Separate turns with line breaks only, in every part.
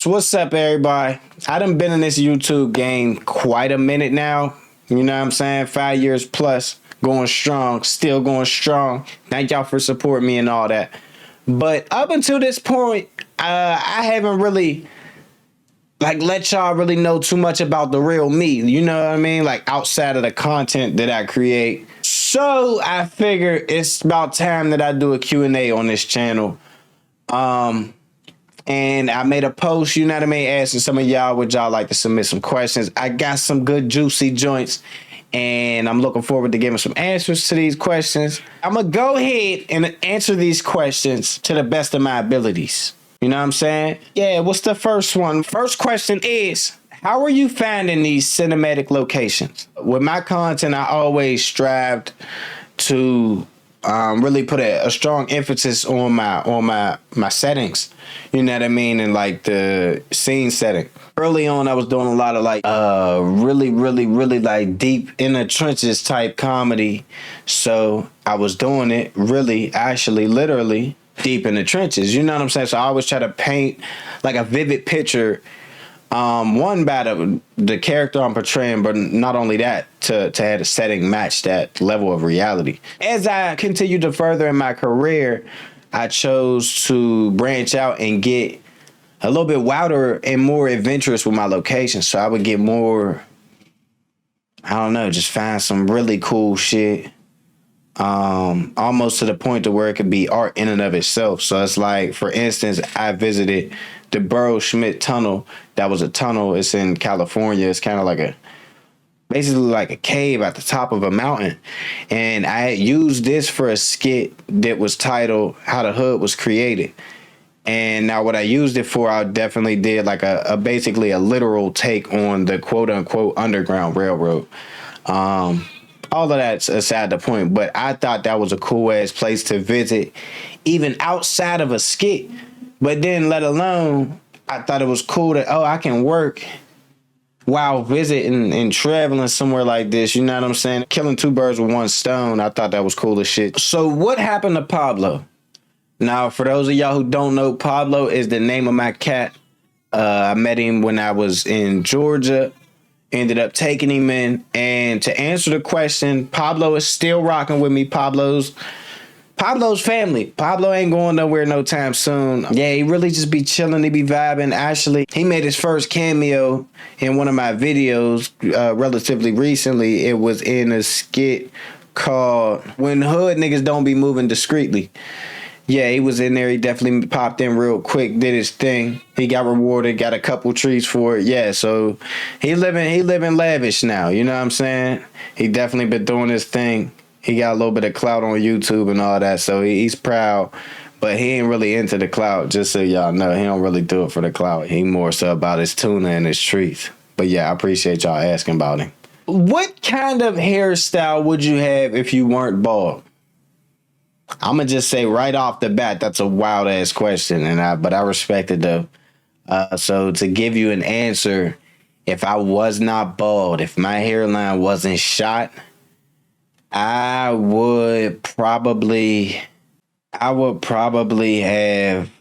What's up, everybody? I done been in this YouTube game quite a minute now. You know what I'm saying? 5 years plus, going strong, still going strong. Thank y'all for supporting me and all that. But up until this point, I haven't really let y'all really know too much about the real me. You know what I mean? Like outside of the content that I create. So I figure it's about time that I do a Q&A on this channel. And I made a post, you know what I mean, asking some of y'all would y'all like to submit some questions. I got some good juicy joints, and I'm looking forward to giving some answers to these questions. I'm going to go ahead and answer these questions to the best of my abilities. You know what I'm saying? Yeah, what's the first one? First question is, how are you finding these cinematic locations? With my content, I always strived to really put a strong emphasis on my settings. You know what I mean? And like the scene setting. Early on, I was doing a lot of like really like deep in the trenches type comedy. So I was doing it really, actually, literally deep in the trenches. You know what I'm saying? So I always try to paint like a vivid picture. One by the character I'm portraying, but not only that, to have the setting match that level of reality. As I continued to further in my career, I chose to branch out and get a little bit wilder and more adventurous with my locations. So I would get more, I don't know, just find some really cool shit. Almost to the point to where it could be art in and of itself. So it's like, for instance, I visited the Burrow Schmidt Tunnel. That was a tunnel. It's in California. It's kind of like basically like a cave at the top of a mountain. And I had used this for a skit that was titled How the Hood Was Created. And now what I used it for, I definitely did like a basically a literal take on the quote unquote Underground Railroad. All of that's aside the point, but I thought that was a cool ass place to visit, even outside of a skit. But then, let alone, I thought it was cool that, I can work while visiting and traveling somewhere like this. You know what I'm saying? Killing two birds with one stone. I thought that was cool as shit. So what happened to Pablo? Now, for those of y'all who don't know, Pablo is the name of my cat. I met him when I was in Georgia. Ended up taking him in. And to answer the question, Pablo is still rocking with me. Pablo's family. Pablo ain't going nowhere no time soon. Yeah, he really just be chilling. He be vibing. Actually, he made his first cameo in one of my videos relatively recently. It was in a skit called When Hood Niggas Don't Be Moving Discreetly. Yeah, he was in there. He definitely popped in real quick, did his thing. He got rewarded, got a couple treats for it. Yeah, so he living lavish now. You know what I'm saying? He definitely been doing his thing. He got a little bit of clout on YouTube and all that, so he's proud. But he ain't really into the clout, just so y'all know. He don't really do it for the clout. He more so about his tuna and his treats. But yeah, I appreciate y'all asking about him. What kind of hairstyle would you have if you weren't bald? I'm going to just say right off the bat, that's a wild-ass question, but I respect it, though. So to give you an answer, if I was not bald, if my hairline wasn't shot, I would probably have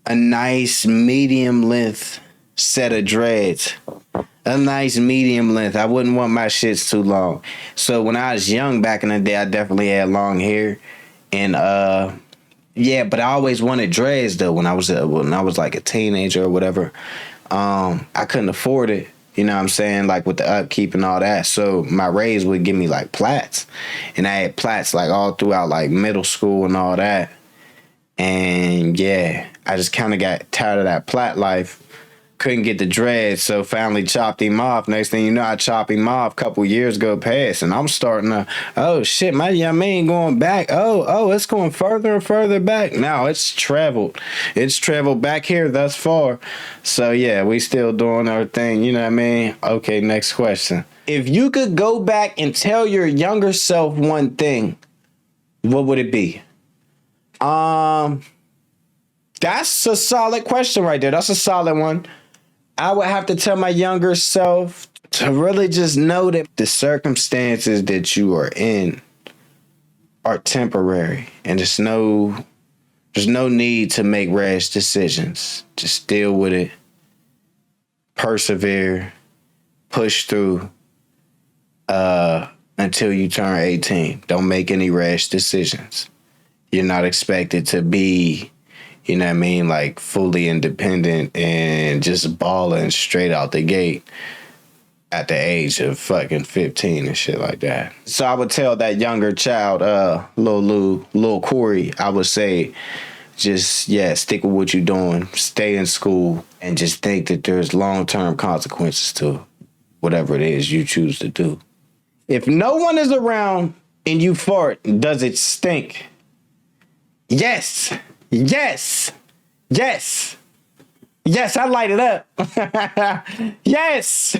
a nice medium length set of dreads. A nice medium length. I wouldn't want my shits too long. So when I was young back in the day, I definitely had long hair. And yeah, but I always wanted dreads though when I was like a teenager or whatever. I couldn't afford it. You know what I'm saying? Like with the upkeep and all that. So my raise would give me like plaits. And I had plaits like all throughout like middle school and all that. And yeah, I just kind of got tired of that plait life. Couldn't get the dreads, so finally chopped him off. Next thing you know, I chopped him off a couple years ago past, and I'm starting to, oh shit, my young man going back. Oh, it's going further and further back. Now it's traveled. It's traveled back here thus far. So yeah, we still doing our thing, you know what I mean? Okay, next question. If you could go back and tell your younger self one thing, what would it be? That's a solid question right there. That's a solid one. I would have to tell my younger self to really just know that the circumstances that you are in are temporary, and there's no need to make rash decisions. Just deal with it persevere, push through until you turn 18. Don't make any rash decisions. You're not expected to be, you know what I mean, like fully independent and just balling straight out the gate at the age of fucking 15 and shit like that. So I would tell that younger child, little Corey, I would say, just, stick with what you're doing, stay in school, and just think that there's long-term consequences to whatever it is you choose to do. If no one is around and you fart, does it stink? Yes. Yes. Yes. Yes, I light it up. Yes.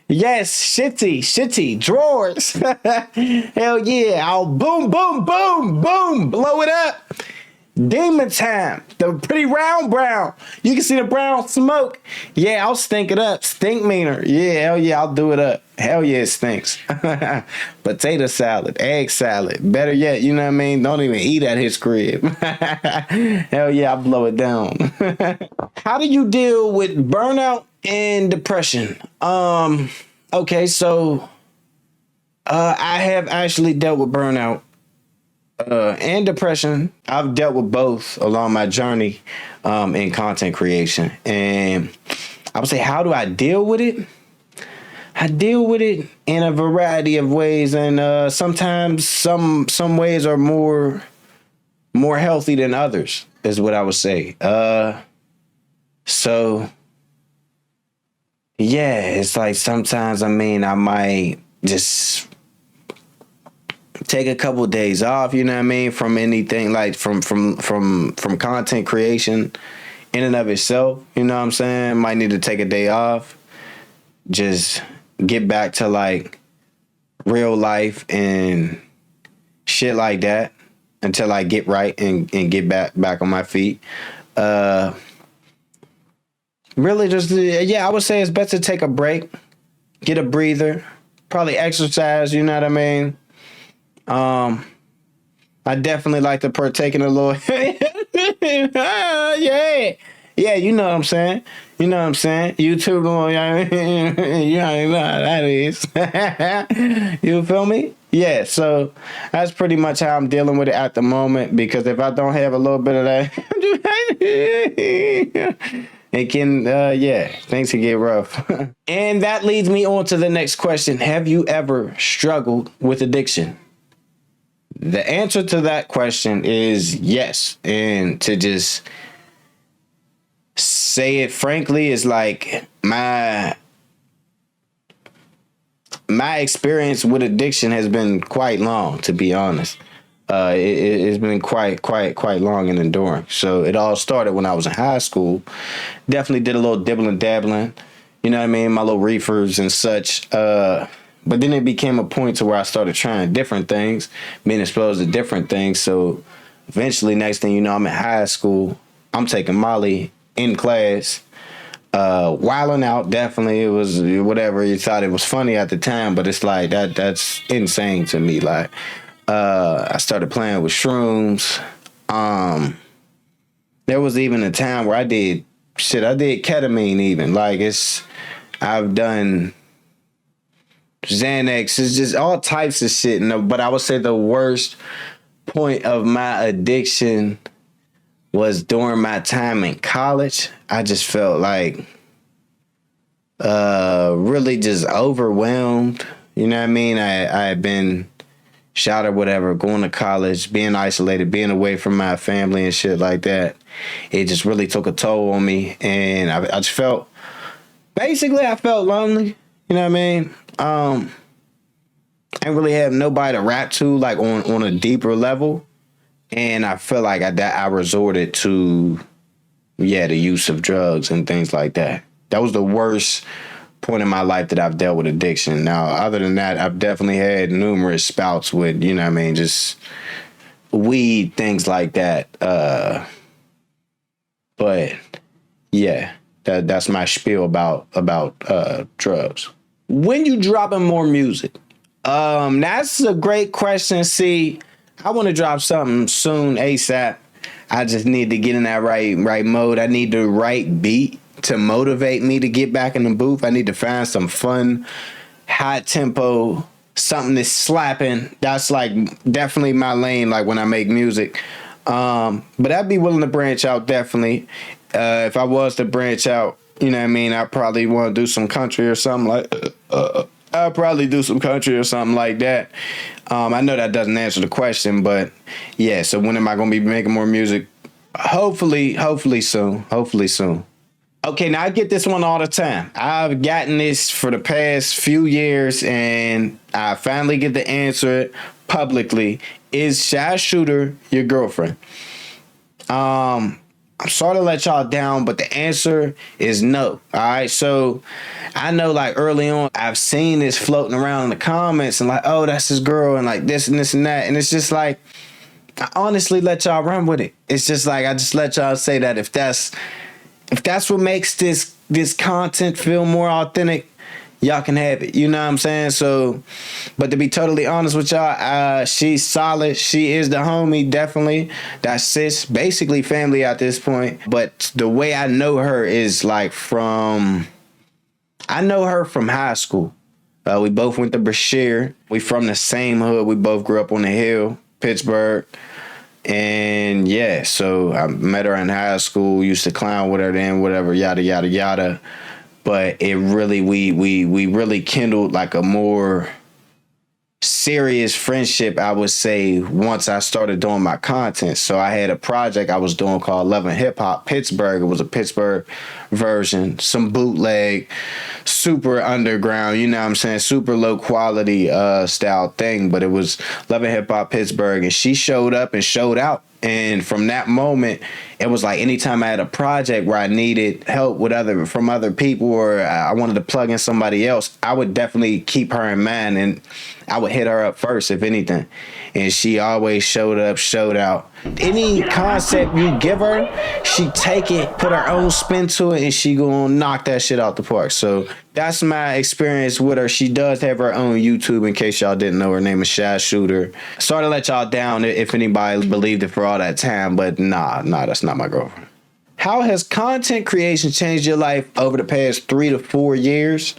Yes, shitty, drawers. Hell yeah. I'll boom, boom, boom, boom, blow it up. Demon time. The pretty round brown. You can see the brown smoke. Yeah, I'll stink it up. Stink meaner. Yeah, hell yeah, I'll do it up. Hell yeah, it stinks. Potato salad, egg salad. Better yet, you know what I mean? Don't even eat at his crib. Hell yeah, I'll blow it down. How do you deal with burnout and depression? Okay, so I have actually dealt with burnout and depression. I've dealt with both along my journey in content creation. And I would say, how do I deal with it? I deal with it in a variety of ways, and sometimes some ways are more healthy than others, is what I would say. So yeah, it's like sometimes, I mean, I might just take a couple of days off, you know what I mean, from anything, like from content creation in and of itself, you know what I'm saying? Might need to take a day off, just get back to like real life and shit like that until I get right and get back on my feet. Really just, I would say it's best to take a break, get a breather, probably exercise, you know what I mean? I definitely like to partake in a little, yeah, you know what I'm saying? You know what I'm saying? YouTube, you already know how that is. You feel me? Yeah, so that's pretty much how I'm dealing with it at the moment, because if I don't have a little bit of that, it can, things can get rough. And that leads me on to the next question. Have you ever struggled with addiction? The answer to that question is yes. And to just say it frankly, is like my experience with addiction has been quite long, to be honest. It's been quite long and enduring. So it all started when I was in high school. Definitely did a little dibbling dabbling, you know what I mean, my little reefers and such. But then it became a point to where I started trying different things, being exposed to different things. So eventually, next thing you know, I'm in high school. I'm taking Molly in class, wilding out. Definitely, it was whatever you thought it was funny at the time, but it's like that's insane to me. Like, I started playing with shrooms. There was even a time where I did ketamine even. Like, I've done Xanax. It's just all types of shit. But I would say the worst point of my addiction was during my time in college. I just felt like really just overwhelmed. You know what I mean? I had been shot or whatever, going to college, being isolated, being away from my family and shit like that. It just really took a toll on me. And I just felt, basically, I felt lonely. You know what I mean? I didn't really have nobody to rap to, like on a deeper level. And I feel like I resorted to, the use of drugs and things like that. That was the worst point in my life that I've dealt with addiction. Now, other than that, I've definitely had numerous spouts with, you know what I mean, just weed, things like that. But yeah, that's my spiel about drugs. When you dropping more music? That's a great question. See, I want to drop something soon, ASAP. I just need to get in that right mode. I need the right beat. to motivate me to get back in the booth. I need to find some fun, high tempo, something that's slapping. That's like definitely my lane, like when I make music. But I'd be willing to branch out, definitely. If I was to branch out, you know what I mean, I probably want to do some country or something like I'll probably do some country or something like that. I know that doesn't answer the question, but yeah, so when am I going to be making more music? Hopefully soon. Hopefully soon. Okay, now I get this one all the time. I've gotten this for the past few years, and I finally get to answer it publicly. Is Shy Shooter your girlfriend? I'm sorry to let y'all down, but the answer is no. All right, so I know like early on, I've seen this floating around in the comments and like, oh, that's his girl and like this and this and that. And it's just like, I honestly let y'all run with it. It's just like, I just let y'all say that if that's what makes this content feel more authentic, y'all can have it. You know what I'm saying? So, but to be totally honest with y'all, she's solid. She is the homie, definitely. That's sis, basically family at this point. But the way I know her is like I know her from high school. We both went to Brashear. We from the same hood. We both grew up on the hill, Pittsburgh. And yeah, so I met her in high school, used to clown with her then, whatever, yada, yada, yada. But it really, we really kindled like a more serious friendship, I would say, once I started doing my content. So I had a project I was doing called Love and Hip Hop Pittsburgh. It was a Pittsburgh version, some bootleg, super underground, you know what I'm saying, super low quality style thing. But it was Love and Hip Hop Pittsburgh, and she showed up and showed out. And from that moment, it was like anytime I had a project where I needed help with from other people, or I wanted to plug in somebody else, I would definitely keep her in mind, and I would hit her up first, if anything. And she always showed up, showed out. Any concept you give her, she take it, put her own spin to it, and she gonna knock that shit out the park. So that's my experience with her. She does have her own YouTube, in case y'all didn't know. Her name is Shy Shooter. Sorry to let y'all down if anybody believed it for all that time, but nah, that's not my girlfriend. How has content creation changed your life over the past 3 to 4 years?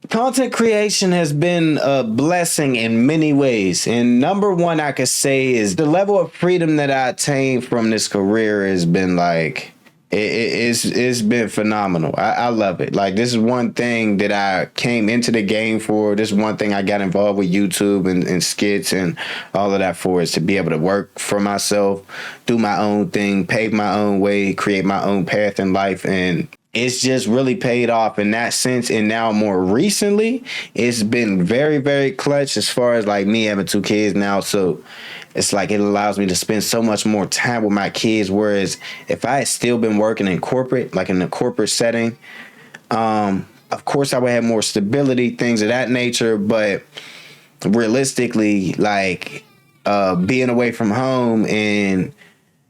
Content creation has been a blessing in many ways. And number one, I could say, is the level of freedom that I attained from this career has been like, it's been phenomenal. I love it. Like, this is one thing that I came into the game for. This is one thing I got involved with YouTube and skits and all of that for, is to be able to work for myself, do my own thing, pave my own way, create my own path in life. And it's just really paid off in that sense. And now more recently, it's been very, very clutch as far as like me having 2 kids now. So it's like it allows me to spend so much more time with my kids. Whereas if I had still been working in corporate, like in a corporate setting, of course I would have more stability, things of that nature. But realistically, like being away from home and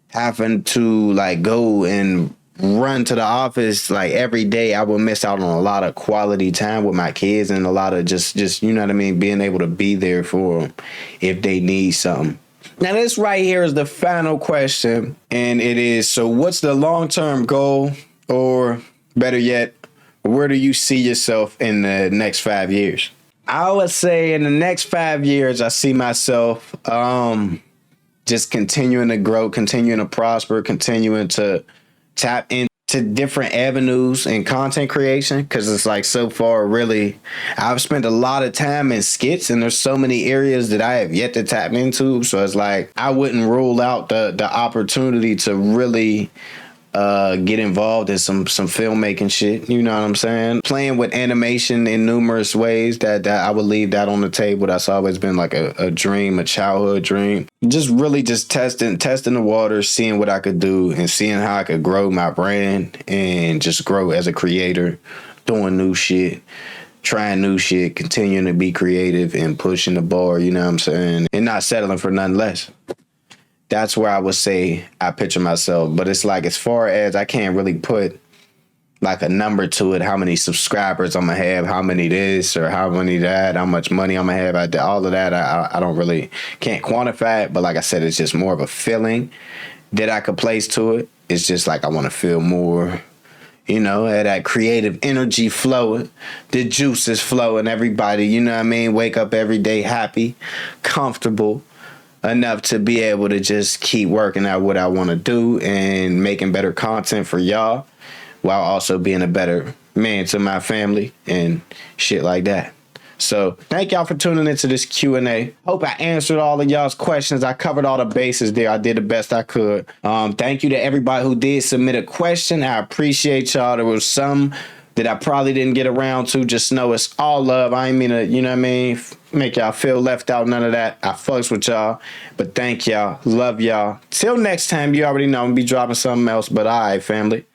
having to like go and run to the office like every day, I would miss out on a lot of quality time with my kids, and a lot of just you know what I mean, being able to be there for them if they need something. Now this right here is the final question, and it is, so what's the long-term goal, or better yet, where do you see yourself in the next 5 years? I would say in the next 5 years, I see myself just continuing to grow, continuing to prosper, continuing to tap into different avenues in content creation, because it's like, so far, really, I've spent a lot of time in skits, and there's so many areas that I have yet to tap into. So it's like, I wouldn't rule out the opportunity to really get involved in some filmmaking shit. You know what I'm saying? Playing with animation in numerous ways, that I would leave that on the table. That's always been like a dream, a childhood dream. Just really just testing the waters, seeing what I could do, and seeing how I could grow my brand and just grow as a creator, doing new shit, trying new shit, continuing to be creative and pushing the bar, you know what I'm saying? And not settling for nothing less. That's where I would say I picture myself. But it's like, as far as, I can't really put like a number to it, how many subscribers I'm going to have, how many this or how many that, how much money I'm going to have. All of that, I don't really, can't quantify it. But like I said, it's just more of a feeling that I could place to it. It's just like, I want to feel more You know, had that creative energy flowing, the juices flowing, everybody, you know what I mean? Wake up every day happy, comfortable, enough to be able to just keep working at what I want to do and making better content for y'all while also being a better man to my family and shit like that. So thank y'all for tuning into this Q&A. Hope I answered all of y'all's questions. I covered all the bases there. I did the best I could. Thank you to everybody who did submit a question. I appreciate y'all. There was some that I probably didn't get around to. Just know it's all love. I ain't mean to, you know what I mean, make y'all feel left out. None of that. I fucks with y'all. But thank y'all. Love y'all. Till next time, you already know I'm going to be dropping something else. But all right, family.